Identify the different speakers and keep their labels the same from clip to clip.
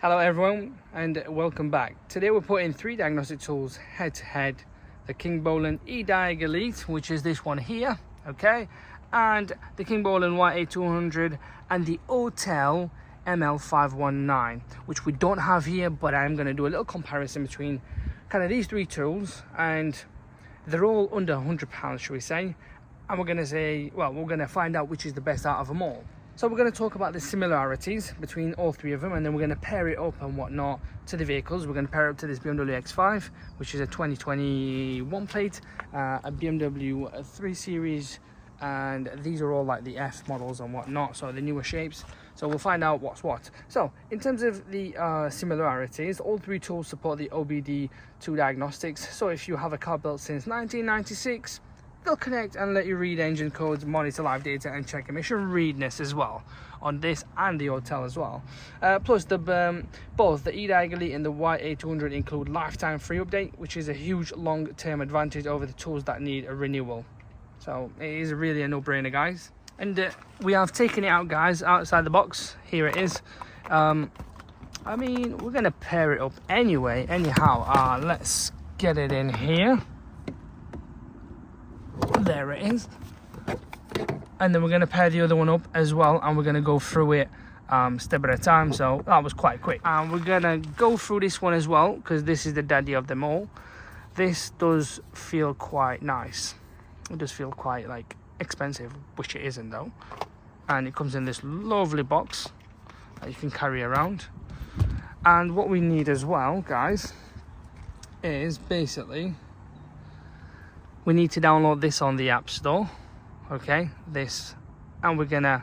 Speaker 1: Hello everyone and welcome back. Today we're putting three diagnostic tools head to head. The Kingbolen Ediag Elite, which is this one here, okay, and the Kingbolen YA200 and the AUTEL ML519, which we don't have here, but I'm going to do a little comparison between kind of these three tools, and they're all under £100, should we say, and we're going to say, well, we're going to find out which is the best out of them all. So we're going to talk about the similarities between all three of them, and then we're going to pair it up and whatnot to the vehicles. We're going to pair it up to this BMW X5, which is a 2021 plate, a BMW 3 Series, and these are all like the F models and whatnot, so the newer shapes. So we'll find out what's what. So in terms of the similarities, all three tools support the OBD2 diagnostics. So if you have a car built since 1996, they'll connect and let you read engine codes, monitor live data, and check emission readiness as well on this and the AUTEL as well. Plus, both the Ediag Elite and the YA200 include lifetime free update, which is a huge long-term advantage over the tools that need a renewal. So it is really a no-brainer, guys. And we have taken it out, guys, outside the box. Here it is. I mean, we're gonna pair it up anyway. Anyhow, let's get it in here. There it is, and then we're going to pair the other one up as well, and we're going to go through it step at a time. So that was quite quick, and we're going to go through this one as well because this is the daddy of them all. This does feel quite nice. It does feel quite like expensive, which it isn't though, and it comes in this lovely box that you can carry around. And what we need as well, guys, is basically we need to download this on the App Store, okay, this, and we're gonna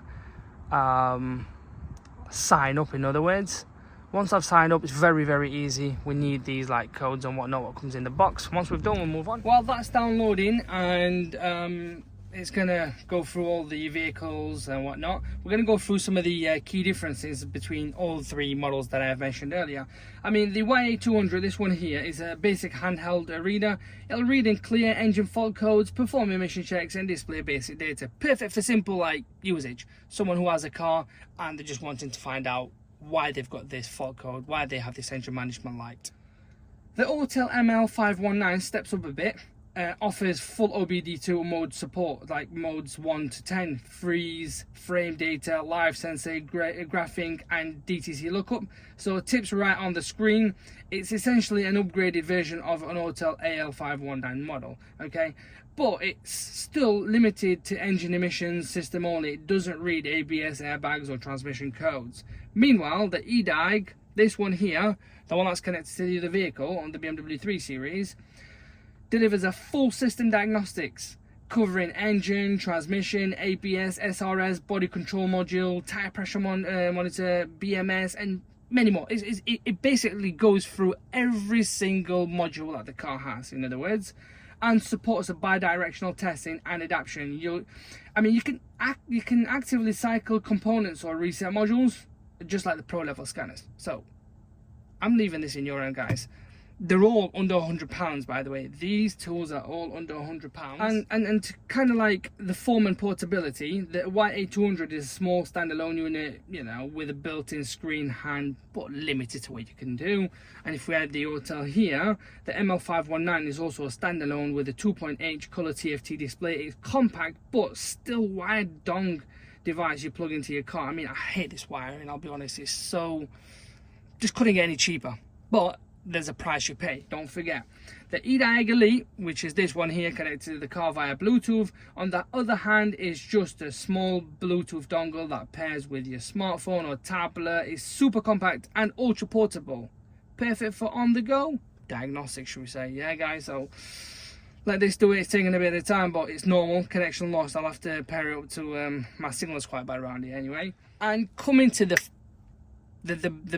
Speaker 1: sign up, in other words. Once I've signed up, it's very easy. We need these like codes and whatnot, what comes in the box. Once we've done, we'll move on. While that's downloading and it's gonna go through all the vehicles and whatnot, we're gonna go through some of the key differences between all three models that I have mentioned earlier. I mean, the YA200, this one here, is a basic handheld reader. It'll read in clear engine fault codes, perform emission checks, and display basic data. Perfect for simple like usage. Someone who has a car and they're just wanting to find out why they've got this fault code, why they have this engine management light. The AUTEL ML519 steps up a bit. Offers full OBD2 mode support, like modes 1 to 10, freeze, frame data, live sensor, graphing, and DTC lookup. So tips right on the screen. It's essentially an upgraded version of an AUTEL AL519 model, okay? But it's still limited to engine emissions system only. It doesn't read ABS, airbags, or transmission codes. Meanwhile, the Ediag, this one here, the one that's connected to the other vehicle on the BMW 3 Series, delivers a full system diagnostics covering engine, transmission, ABS, SRS, body control module, tire pressure monitor, BMS, and many more. It basically goes through every single module that the car has, in other words, and supports a bi-directional testing and adaptation. You can actively cycle components or reset modules, just like the pro level scanners. So I'm leaving this in your hands, guys. They're all under £100, by the way. These tools are all under £100. And to kind of like the form and portability, the YA200 is a small standalone unit, you know, with a built-in screen hand, but limited to what you can do. And if we add the AUTEL here, the ML519 is also a standalone with a 2.8 color TFT display. It's compact, but still wired dong device you plug into your car. I mean, I hate this wiring, I'll be honest. It's so, just couldn't get any cheaper. But there's a price you pay, don't forget. The Ediag Elite, which is this one here, connected to the car via Bluetooth, on the other hand is just a small Bluetooth dongle that pairs with your smartphone or tablet. It's super compact and ultra portable, perfect for on the go diagnostic, should we say. Yeah, guys, so let this do it. It's taking a bit of time, but it's normal. Connection lost, I'll have to pair it up to my signal's quite bad around here anyway. And coming to the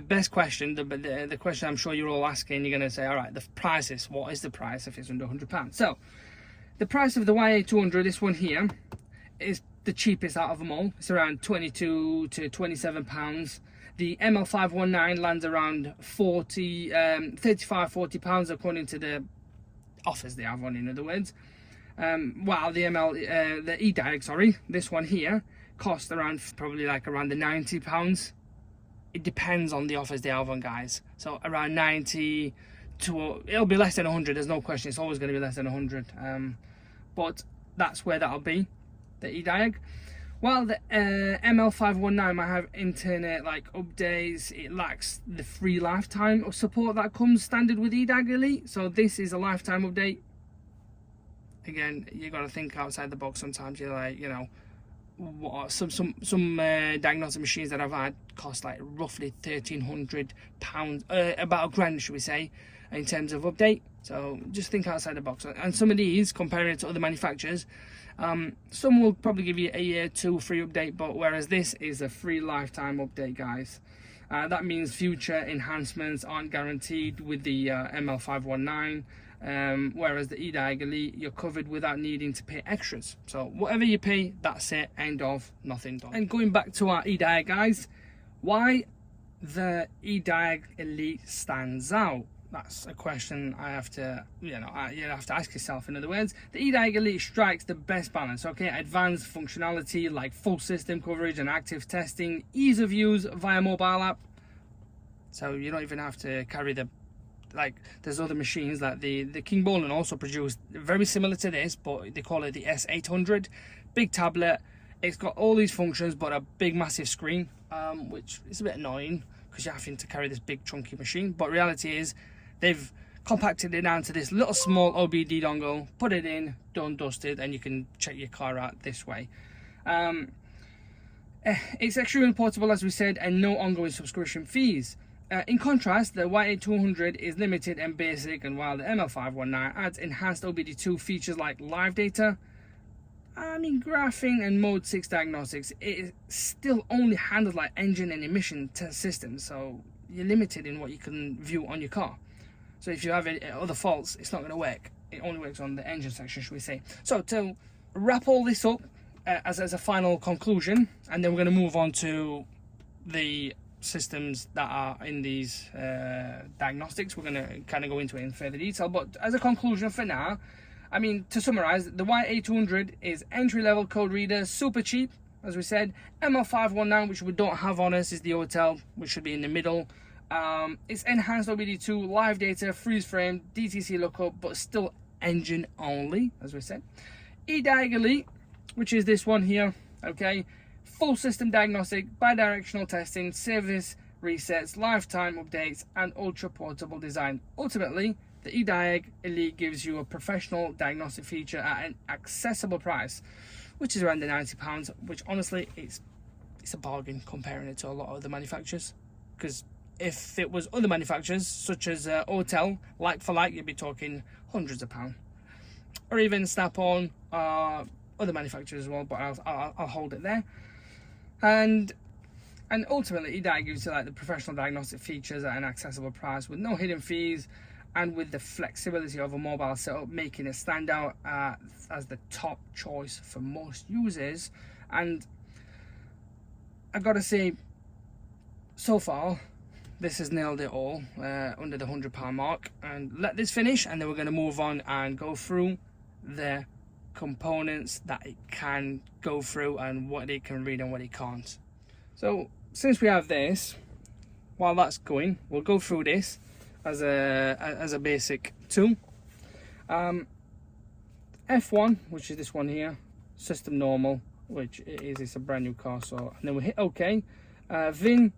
Speaker 1: best question, the question I'm sure you're all asking, you're going to say, all right, the prices, what is the price if it's under £100? So the price of the YA200, this one here, is the cheapest out of them all. It's around £22 to £27. The ML519 lands around £35-40 according to the offers they have on, in other words. While the Ediag, sorry, this one here costs around probably like around the £90 it depends on the offers they have on, guys. So around 90 to, it'll be less than 100, there's no question, it's always going to be less than 100. But that's where that'll be, the Ediag. While the ML519 might have internet like updates, it lacks the free lifetime of support that comes standard with Ediag Elite. So this is a lifetime update. Again, you got to think outside the box sometimes. You're like, you know, what some diagnostic machines that I've had cost like roughly £1,300, about £1,000 should we say, in terms of update. So just think outside the box. And some of these, comparing it to other manufacturers, some will probably give you a year, 2 free update, but whereas this is a free lifetime update, guys. That means future enhancements aren't guaranteed with the ML519, whereas the Ediag Elite, you're covered without needing to pay extras. So whatever you pay, that's it, end of, nothing done. And going back to our Ediag, guys, why the Ediag Elite stands out? That's a question I have to, you have to ask yourself. In other words, the Ediag Elite strikes the best balance. Okay, advanced functionality like full system coverage and active testing, ease of use via mobile app. So you don't even have to carry the, like, there's other machines like the Kingbolen also produced very similar to this, but they call it the S800. Big tablet. It's got all these functions, but a big massive screen, which is a bit annoying because you're having to carry this big chunky machine. But reality is, they've compacted it down to this little small OBD dongle, put it in, done, dusted, and you can check your car out this way. It's extremely portable, as we said, and no ongoing subscription fees. In contrast, the Y8200 is limited and basic, and while the ML519 adds enhanced OBD2 features like live data, graphing and mode 6 diagnostics, it still only handles like engine and emission test systems, so you're limited in what you can view on your car. So if you have other faults, it's not going to work. It only works on the engine section, should we say. So to wrap all this up as a final conclusion, and then we're going to move on to the systems that are in these diagnostics. We're going to kind of go into it in further detail. But as a conclusion for now, to summarize, the Y800 is entry-level code reader, super cheap, as we said. ML519, which we don't have on us, is the AUTEL, which should be in the middle. It's enhanced OBD2, live data, freeze frame, DTC lookup, but still engine only, as we said. Ediag Elite, which is this one here, okay, full system diagnostic, bi-directional testing, service resets, lifetime updates, and ultra portable design. Ultimately, the Ediag Elite gives you a professional diagnostic feature at an accessible price, which is around the £90, which honestly it's a bargain comparing it to a lot of other manufacturers. Because if it was other manufacturers such as AUTEL, like for like, you'd be talking hundreds of pounds, or even Snap-on, other manufacturers as well. But I'll hold it there. And ultimately, Ediag gives you like the professional diagnostic features at an accessible price with no hidden fees, and with the flexibility of a mobile setup, making it stand out as the top choice for most users. And I gotta say, so far, this has nailed it all under the £100 mark. And let this finish, and then we're going to move on and go through the components that it can go through and what it can read and what it can't. So since we have this, while that's going, we'll go through this as a basic tool. F1, which is this one here, system normal, which it's a brand new car. So, and then we hit OK. VIN.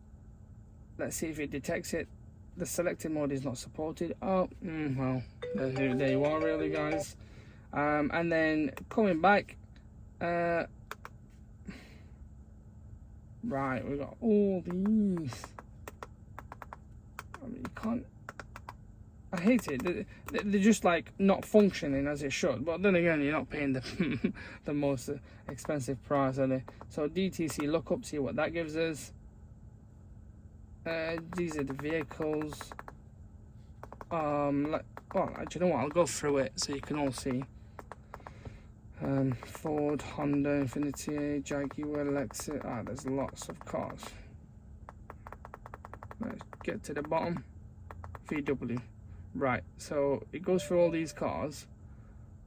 Speaker 1: Let's see if it detects it. The selected mode is not supported. Oh, well, there you are, really, guys. And then coming back, right, we got all these. You can't. I hate it. They're just like not functioning as it should. But then again, you're not paying the most expensive price, are they? So DTC lookup, see what that gives us. These are the vehicles. Well, actually, you know what? I'll go through it so you can all see. Ford, Honda, Infiniti, Jaguar, Lexus. There's lots of cars. Let's get to the bottom. VW. Right, so it goes through all these cars.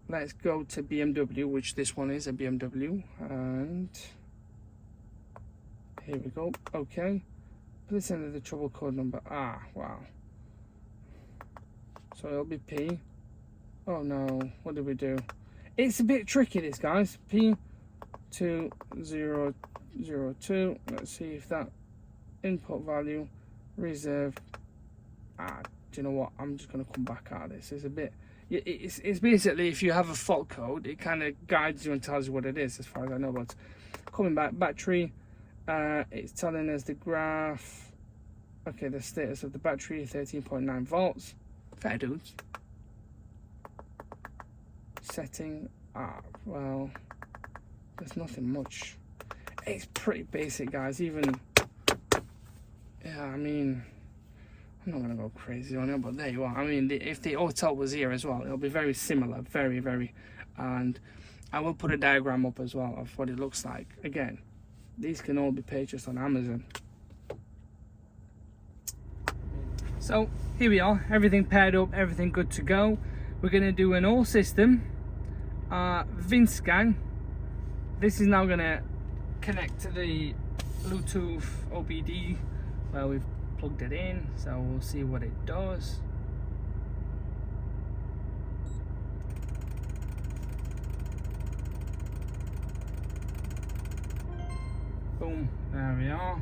Speaker 1: Let's go to BMW, which this one is a BMW. And here we go. Okay. put this into the trouble code number. Ah, wow. So it'll be P. Oh no, what did we do? It's a bit tricky, this, guys. P2002. Let's see if that input value reserved. Ah, do you know what? I'm just going to come back out of this. It's a bit. It's basically, if you have a fault code, it kind of guides you and tells you what it is, as far as I know. But coming back, battery. It's telling us the graph. Okay, the status of the battery, 13.9 volts. Fair dudes. Setting. Ah, well, there's nothing much. It's pretty basic, guys. Even, yeah, I mean, I'm not gonna go crazy on it, but there you are. I mean, if the AUTEL was here as well, it'll be very similar, very, and I will put a diagram up as well of what it looks like. Again, these can all be purchased on Amazon. So here we are, everything paired up, everything good to go. We're gonna do an all system VIN scan. This is now gonna connect to the Bluetooth OBD where we've plugged it in, so we'll see what it does. Boom, there we are.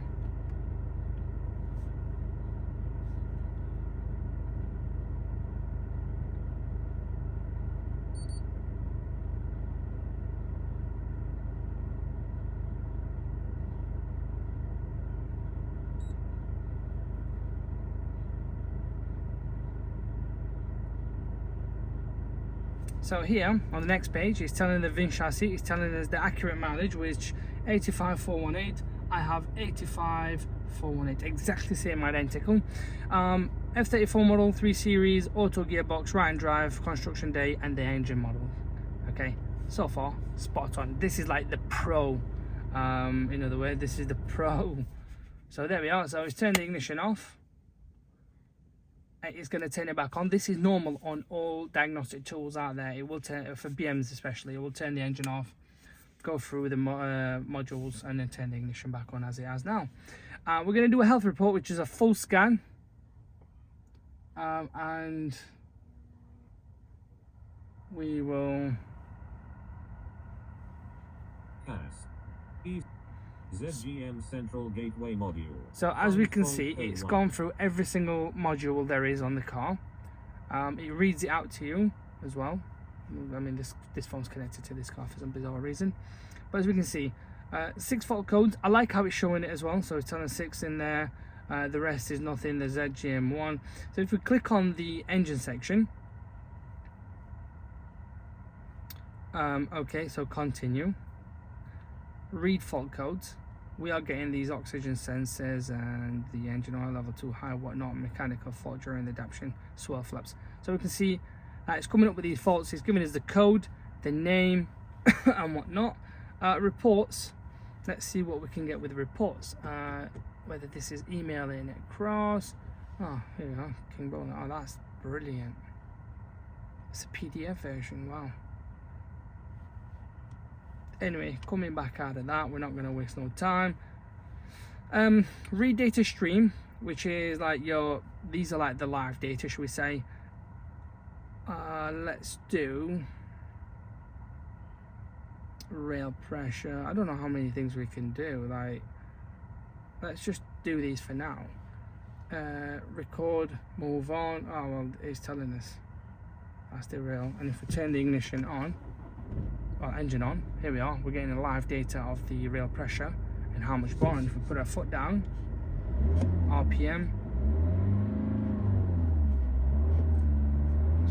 Speaker 1: So here on the next page, it's telling the VIN chassis, it's telling us the accurate mileage, which 85,418. I have 85,418, exactly the same, identical. F34 model, 3 series, auto gearbox, right and drive, construction day, and the engine model. Okay, so far spot on. This is like the pro. In other words, this is the pro. So there we are. So it's turned the ignition off. It's going to turn it back on. This is normal on all diagnostic tools out there. It will turn, for BMs especially, it will turn the engine off, go through the modules, and then turn the ignition back on as it has now. We're going to do a health report, which is a full scan, and we will
Speaker 2: ZGM Central Gateway Module.
Speaker 1: So as we can see, it's gone through every single module there is on the car. It reads it out to you as well. I mean, this phone's connected to this car for some bizarre reason. But as we can see, 6 fault codes. I like how it's showing it as well. So it's telling 6 in there. The rest is nothing. The ZGM1. So if we click on the engine section, okay, so continue. Read fault codes. We are getting these oxygen sensors and the engine oil level too high, whatnot, mechanical fault during the adaptation, swirl flaps. So we can see it's coming up with these faults. It's giving us the code, the name, and whatnot. Reports. Let's see what we can get with the reports. Whether this is emailing it across. Oh, here we are. Kingbolen. Oh, that's brilliant. It's a PDF version. Wow. Anyway, coming back out of that, we're not going to waste no time. Read data stream, which is like these are like the live data, should we say. Let's do rail pressure. I don't know how many things we can do. Like, let's just do these for now. Record, move on. Oh well, it's telling us that's the rail. And if we turn the ignition on, well, engine on, here we are, we're getting the live data of the rail pressure and how much bar. And if we put our foot down, RPM,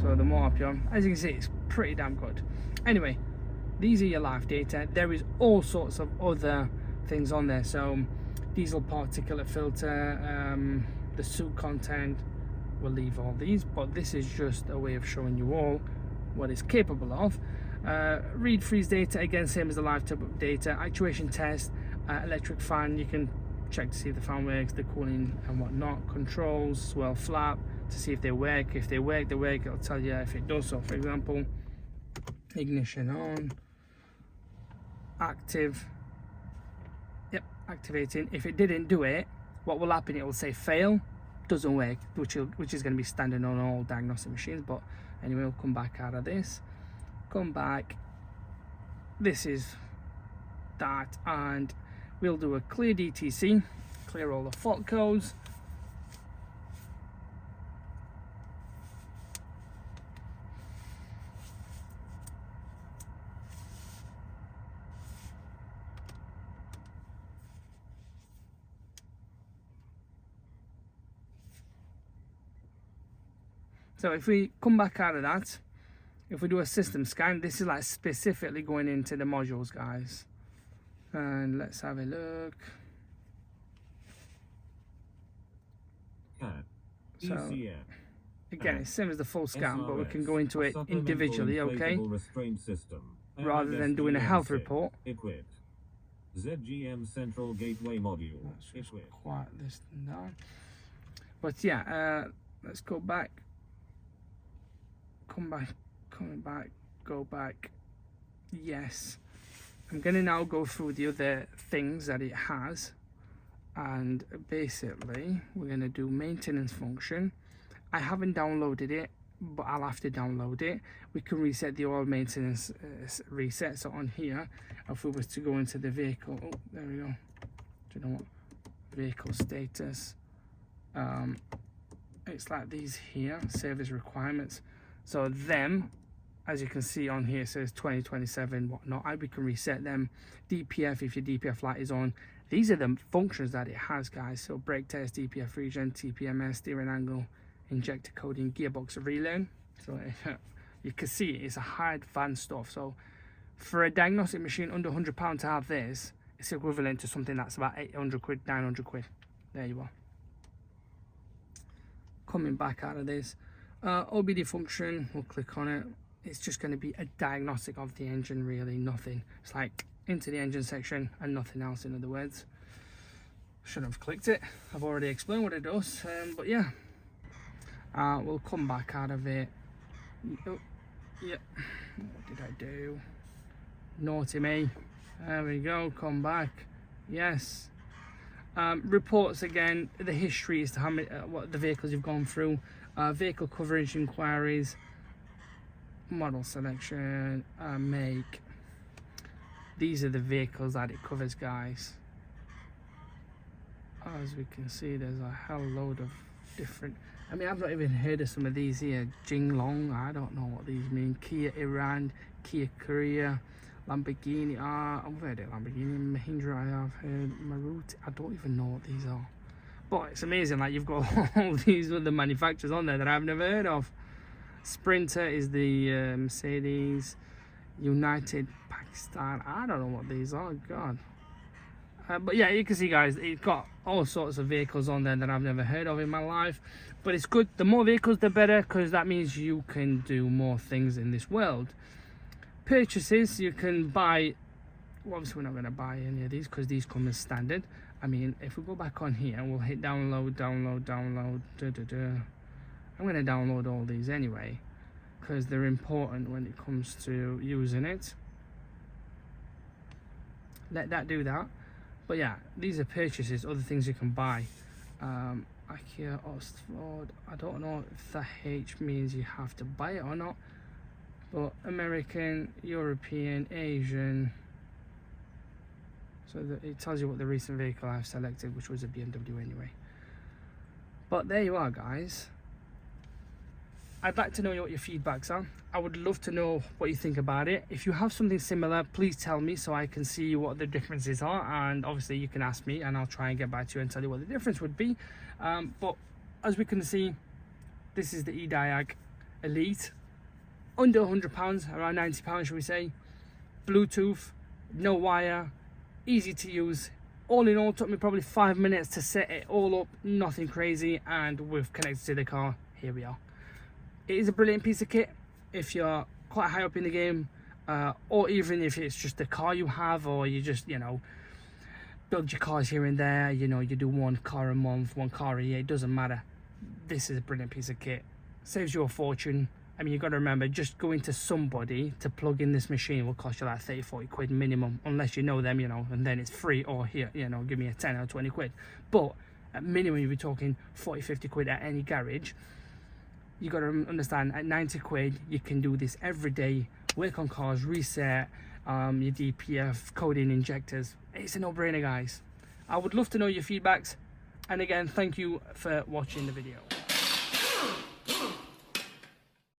Speaker 1: so the more RPM, as you can see, it's pretty damn good. Anyway, these are your live data. There is all sorts of other things on there, so diesel particulate filter, the soot content, we'll leave all these, but this is just a way of showing you all what it's capable of. Read freeze data, again same as the live data. Actuation test, electric fan, you can check to see if the fan works, the cooling and whatnot. Controls, swirl flap to see if they work. If they work, it'll tell you if it does. So for example, ignition on, active, yep, activating. If it didn't do it, what will happen, it will say fail, doesn't work, which is going to be standard on all diagnostic machines. But anyway, we'll come back out of this, come back, this is that, and we'll do a clear DTC, clear all the fault codes. So if we come back out of that, if we do a system scan, this is like specifically going into the modules, guys. And let's have a look. So again, it's same as the full scan, but we can go into it individually, okay? Rather than doing a health report.
Speaker 2: ZGM Central Gateway Module.
Speaker 1: Let's just quiet this down. But yeah, let's go back. Coming back, go back. Yes. I'm gonna now go through the other things that it has, and basically we're gonna do maintenance function. I haven't downloaded it, but I'll have to download it. We can reset the oil maintenance reset. So on here, if we was to go into the vehicle, oh, there we go. Do you know what? Vehicle status. It's like these here, service requirements. So them, as you can see on here, says 2027, whatnot. We can reset them. DPF, if your DPF light is on. These are the functions that it has, guys. So brake test, DPF regen, TPMS, steering angle, injector coding, gearbox relearn. So you can see it's a high advanced stuff. So for a diagnostic machine under £100 to have this, it's equivalent to something that's about 800 quid, 900 quid. There you are. Coming back out of this. OBD function, we'll click on it. It's just going to be a diagnostic of the engine, really, nothing. It's like into the engine section and nothing else, in other words. Shouldn't have clicked it. I've already explained what it does, but yeah. We'll come back out of it. Oh, yeah. What did I do? Naughty me. There we go, come back. Yes. Reports again, the history is to how many, what the vehicles you've gone through. Vehicle coverage inquiries, model selection, make. These are the vehicles that it covers, guys. As we can see, there's a hell load of different. I mean, I've not even heard of some of these here. Jinglong, I don't know what these mean. Kia Iran, Kia Korea, Lamborghini. I've heard of Lamborghini, Mahindra. I have heard Maruti. I don't even know what these are. But it's amazing, like you've got all these other manufacturers on there that I've never heard of. Sprinter is the Mercedes, United Pakistan. I don't know what these are, God. But yeah, you can see, guys, it's got all sorts of vehicles on there that I've never heard of in my life. But it's good. The more vehicles, the better, because that means you can do more things in this world. Purchases, you can buy. Well, obviously, we're not going to buy any of these because these come as standard. I mean, if we go back on here, we'll hit download. I'm going to download all these anyway, because they're important when it comes to using it. Let that do that. But yeah, these are purchases, other things you can buy. IKEA, Oxford. I don't know if the H means you have to buy it or not. But American, European, Asian. So it tells you what the recent vehicle I've selected, which was a BMW anyway. But there you are, guys. I'd like to know what your feedbacks are. I would love to know what you think about it. If you have something similar, please tell me so I can see what the differences are. And obviously you can ask me and I'll try and get back to you and tell you what the difference would be. But as we can see, this is the Ediag Elite. Under £100, around £90 should we say. Bluetooth, no wire, easy to use. All in all, took me probably 5 minutes to set it all up, nothing crazy, and we've connected to the car. Here we are. It is a brilliant piece of kit if you're quite high up in the game, or even if it's just a car you have, or you just, you know, build your cars here and there, you know, you do one car a month, one car a year, it doesn't matter. This is a brilliant piece of kit. Saves you a fortune. I mean, you've got to remember, just going to somebody to plug in this machine will cost you like 30, 40 quid minimum, unless you know them, you know, and then it's free, or here, you know, give me a 10 or 20 quid. But at minimum you'll be talking 40-50 quid at any garage. You got to understand, at 90 quid you can do this every day, work on cars, reset your DPF, coding injectors. It's a no-brainer, guys. I would love to know your feedbacks, and again, thank you for watching the video.